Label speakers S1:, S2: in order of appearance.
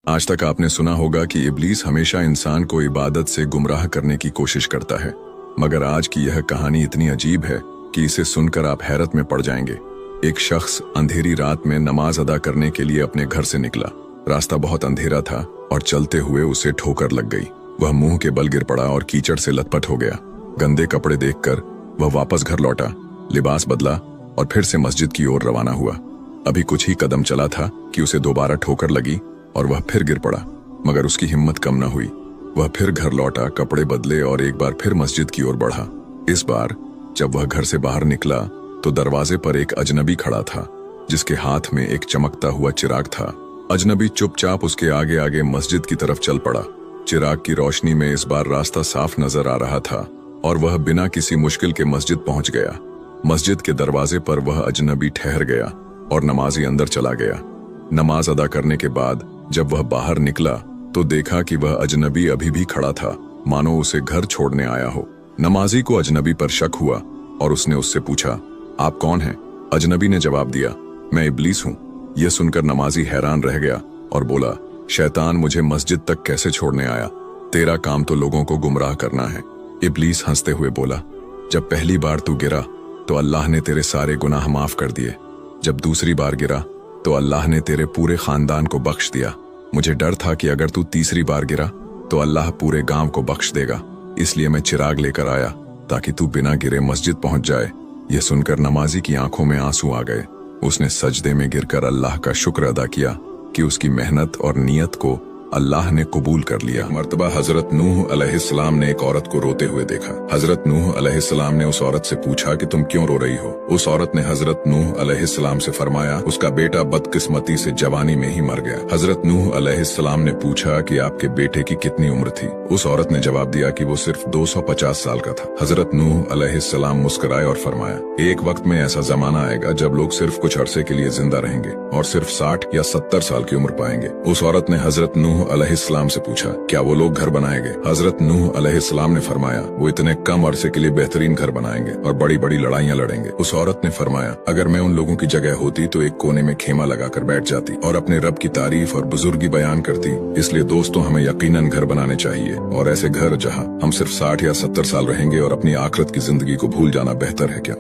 S1: आज तक आपने सुना होगा कि इब्लीस हमेशा इंसान को इबादत से गुमराह करने की कोशिश करता है, मगर आज की यह कहानी इतनी अजीब है कि इसे सुनकर आप हैरत में पड़ जाएंगे। एक शख्स अंधेरी रात में नमाज अदा करने के लिए अपने घर से निकला। रास्ता बहुत अंधेरा था और चलते हुए उसे ठोकर लग गई। वह मुंह के बल गिर पड़ा और कीचड़ से लथपथ हो गया। गंदे कपड़े देखकर वह वापस घर लौटा, लिबास बदला और फिर से मस्जिद की ओर रवाना हुआ। अभी कुछ ही कदम चला था कि उसे दोबारा ठोकर लगी और वह फिर गिर पड़ा, मगर उसकी हिम्मत कम न हुई। वह फिर घर लौटा, कपड़े बदले और एक बार फिर मस्जिद की ओर बढ़ा। इस बार जब वह घर से बाहर निकला तो दरवाजे पर एक अजनबी खड़ा था, जिसके हाथ में एक चमकता हुआ चिराग था। अजनबी चुपचाप उसके आगे आगे मस्जिद की तरफ चल पड़ा। चिराग की रोशनी में इस बार रास्ता साफ नजर आ रहा था और वह बिना किसी मुश्किल के मस्जिद पहुंच गया। मस्जिद के दरवाजे पर वह अजनबी ठहर गया और नमाजी अंदर चला गया। नमाज अदा करने के बाद जब वह बाहर निकला तो देखा कि वह अजनबी अभी भी खड़ा था, मानो उसे घर छोड़ने आया हो। नमाजी को अजनबी पर शक हुआ और उसने उससे पूछा, आप कौन हैं? अजनबी ने जवाब दिया, मैं इब्लीस हूँ। यह सुनकर नमाजी हैरान रह गया और बोला, शैतान मुझे मस्जिद तक कैसे छोड़ने आया? तेरा काम तो लोगों को गुमराह करना है। इब्लीस हंसते हुए बोला, जब पहली बार तू गिरा तो अल्लाह ने तेरे सारे गुनाह माफ कर दिए। जब दूसरी बार गिरा तो अल्लाह ने तेरे पूरे खानदान को बख्श दिया। मुझे डर था कि अगर तू तीसरी बार गिरा तो अल्लाह पूरे गांव को बख्श देगा, इसलिए मैं चिराग लेकर आया ताकि तू बिना गिरे मस्जिद पहुंच जाए। यह सुनकर नमाजी की आंखों में आंसू आ गए। उसने सजदे में गिरकर अल्लाह का शुक्र अदा किया कि उसकी मेहनत और नियत को अल्लाह ने कबूल कर लिया। मर्तबा हजरत नूह अलैहिस्सलाम ने एक औरत को रोते हुए देखा। हजरत नूह अलैहिस्सलाम ने उस औरत से पूछा कि तुम क्यों रो रही हो? उस औरत ने हजरत नूह अलैहिस्सलाम से फरमाया, उसका बेटा बदकिस्मती से जवानी में ही मर गया। हजरत नूह अलैहिस्सलाम ने पूछा कि आपके बेटे की कितनी उम्र थी? उस औरत ने जवाब दिया कि वो सिर्फ 250 साल का था। हजरत नूह अलैहिस्सलाम मुस्कुराए और फरमाया, एक वक्त में ऐसा जमाना आएगा जब लोग सिर्फ कुछ अरसे के लिए जिंदा रहेंगे और सिर्फ 60 या 70 साल की उम्र पाएंगे। उस औरत ने हजरत नूह अलैहिस्सलाम से पूछा, क्या वो लोग घर बनाएंगे? हजरत नूह अलैहिस्सलाम ने फरमाया, वो इतने कम अरसे के लिए बेहतरीन घर बनाएंगे और बड़ी बड़ी लड़ाइयाँ लड़ेंगे। उस औरत ने फरमाया, अगर मैं उन लोगों की जगह होती तो एक कोने में खेमा लगाकर बैठ जाती और अपने रब की तारीफ और बुजुर्गी बयान करती। इसलिए दोस्तों, हमें यकीनन घर बनाने चाहिए और ऐसे घर जहाँ हम सिर्फ 60 या 70 साल रहेंगे और अपनी आखिरत की जिंदगी को भूल जाना बेहतर है क्या?